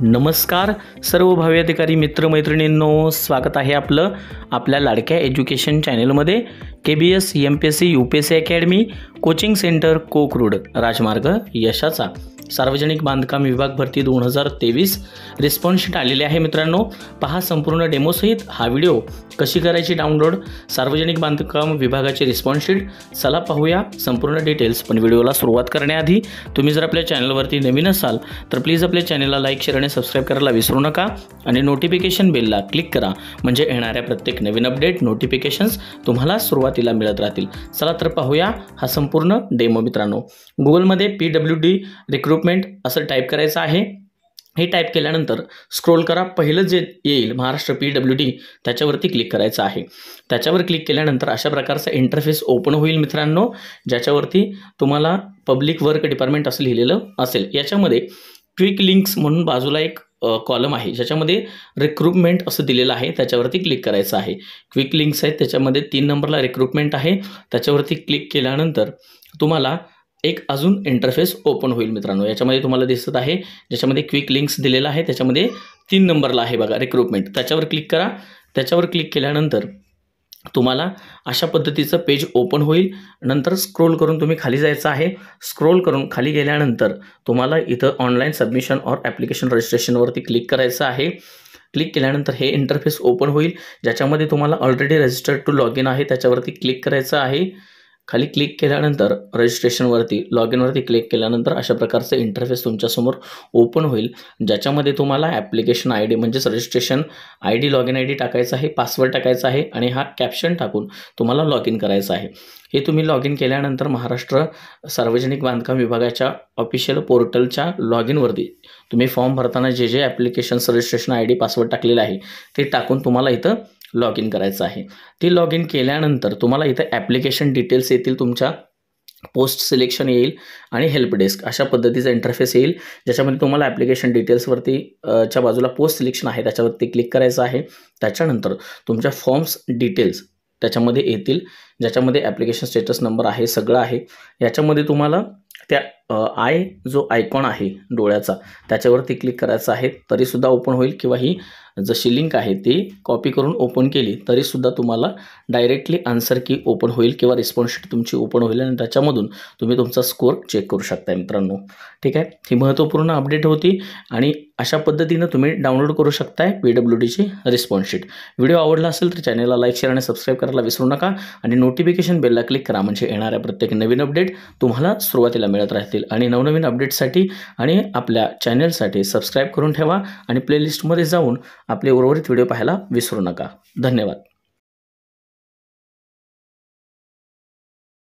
नमस्कार सर्व भावी अधिकारी मित्रमैत्रिणींनो, स्वागत आहे आपलं आपल्या लाडक्या एज्युकेशन चॅनलमध्ये। KBS MPSC UPSC academy coaching centre Kokrud राजमार्ग यशाचा सार्वजनिक बांधकाम विभाग भरती 2023 रिस्पॉन्स शीट आलेली आहे। मित्रांनो, पहा संपूर्ण डेमो सहित हा व्हिडिओ कशी करायची डाउनलोड सार्वजनिक बांधकाम विभागाची रिस्पॉन्स शीट। चला पाहूया संपूर्ण डिटेल्स। पण व्हिडिओला सुरुवात करण्याआधी तुम्ही जर आपल्या चॅनलवरती नवीन असाल तर प्लीज आपल्या चॅनलला लाईक शेअर आणि सबस्क्राइब करायला विसरू नका आणि नोटिफिकेशन बेलला क्लिक करा, म्हणजे येणाऱ्या प्रत्येक नवीन अपडेट नोटिफिकेशन्स तुम्हाला सुरुवातीला मिळत राहतील। चला तर पाहूया हा संपूर्ण डेमो। मित्रांनो, गुगलमध्ये PWD रिक्रुटमेंट असं टाईप करायचं आहे। हे टाईप केल्यानंतर स्क्रोल करा, पहिलं जे येईल महाराष्ट्र PWD त्याच्यावरती क्लिक करायचं आहे। त्याच्यावर क्लिक केल्यानंतर अशा प्रकारचा इंटरफेस ओपन होईल मित्रांनो, ज्याच्यावरती तुम्हाला पब्लिक वर्क डिपार्टमेंट असं लिहिलेलं असेल। याच्यामध्ये क्विक लिंक्स म्हणून बाजूला एक कॉलम आहे, ज्याच्यामध्ये रिक्रुटमेंट असं दिलेलं आहे, त्याच्यावरती क्लिक करायचं आहे। क्विक लिंक्स आहेत, त्याच्यामध्ये 3 नंबरला रिक्रुटमेंट आहे, त्याच्यावरती क्लिक केल्यानंतर तुम्हाला एक अजून इंटरफेस ओपन होईल मित्रांनो। याच्यामध्ये तुम्हाला दिसत आहे ज्याच्यामध्ये क्विक लिंक्स दिलेला आहे, त्याच्यामध्ये 3 नंबरला आहे बघा रिक्रुटमेंट, त्याच्यावर क्लिक करा। त्याच्यावर क्लिक केल्यानंतर तुम्हाला अशा पद्धतीचं पेज ओपन होईल। नंतर स्क्रोल करून तुम्ही खाली जायचं आहे। स्क्रोल करून खाली गेल्यानंतर तुम्हाला इथं ऑनलाईन सबमिशन और ॲप्लिकेशन रजिस्ट्रेशनवरती क्लिक करायचं आहे। क्लिक केल्यानंतर हे इंटरफेस ओपन होईल, ज्याच्यामध्ये तुम्हाला already registered to log in आहे, त्याच्यावरती क्लिक करायचं आहे। खाली क्लिक केल्यानंतर रजिस्ट्रेशनवरती लॉग इनवरती क्लिक केल्यानंतर अशा प्रकारचे इंटरफेस तुमच्यासमोर ओपन होईल, ज्याच्यामध्ये तुम्हाला ॲप्लिकेशन ID म्हणजेच registration ID log in ID टाकायचा आहे, पासवर्ड टाकायचा आहे आणि हा कॅप्शन टाकून तुम्हाला लॉग इन करायचं आहे। हे तुम्ही लॉग इन केल्यानंतर महाराष्ट्र सार्वजनिक बांधकाम विभागाच्या ऑफिशियल पोर्टलच्या लॉग इनवरती तुम्ही फॉर्म भरताना जे ॲप्लिकेशन्स रजिस्ट्रेशन ID पासवर्ड टाकलेलं आहे ते टाकून तुम्हाला इथं लॉग इन करायचं आहे। ती लॉग इन केल्यानंतर तुम्हाला इथं ॲप्लिकेशन डिटेल्स येतील, तुमच्या पोस्ट सिलेक्शन येईल आणि हेल्प डेस्क अशा पद्धतीचा इंटरफेस येईल, ज्याच्यामध्ये तुम्हाला ॲप्लिकेशन डिटेल्सवरती च्या बाजूला पोस्ट सिलेक्शन आहे त्याच्यावरती क्लिक करायचं आहे। त्याच्यानंतर तुमच्या फॉर्म्स डिटेल्स त्याच्यामध्ये येतील, ज्याच्यामध्ये ॲप्लिकेशन स्टेटस नंबर आहे, सगळं आहे। याच्यामध्ये तुम्हाला त्या जो आयकॉन आहे डोळ्याचा त्याच्यावरती क्लिक करायचं आहे, तरीसुद्धा ओपन होईल, किंवा ही जशी लिंक आहे ती कॉपी करून ओपन केली तरीसुद्धा तुम्हाला डायरेक्टली आन्सर की ओपन होईल किंवा रिस्पॉन्स शीट तुमची ओपन होईल आणि त्याच्यामधून तुम्ही तुमचा स्कोर चेक करू शकता मित्रांनो। ठीक आहे, ही महत्त्वपूर्ण अपडेट होती आणि अशा पद्धतीनं तुम्ही डाउनलोड करू शकताय PWDची रिस्पॉन्स शीट। व्हिडिओ आवडला असेल तर चॅनलला लाईक शेअर आणि सबस्क्राईब करायला विसरू नका आणि नोटिफिकेशन बेलला क्लिक करा, म्हणजे येणाऱ्या प्रत्येक नवीन अपडेट तुम्हाला सुरुवातीला मिळत राहतील। आणि नवनवीन अपडेटसाठी आणि आपल्या चॅनलसाठी सबस्क्राईब करून ठेवा आणि प्लेलिस्टमध्ये जाऊन आपले उर्वरित व्हिडिओ पाहायला विसरू नका। धन्यवाद।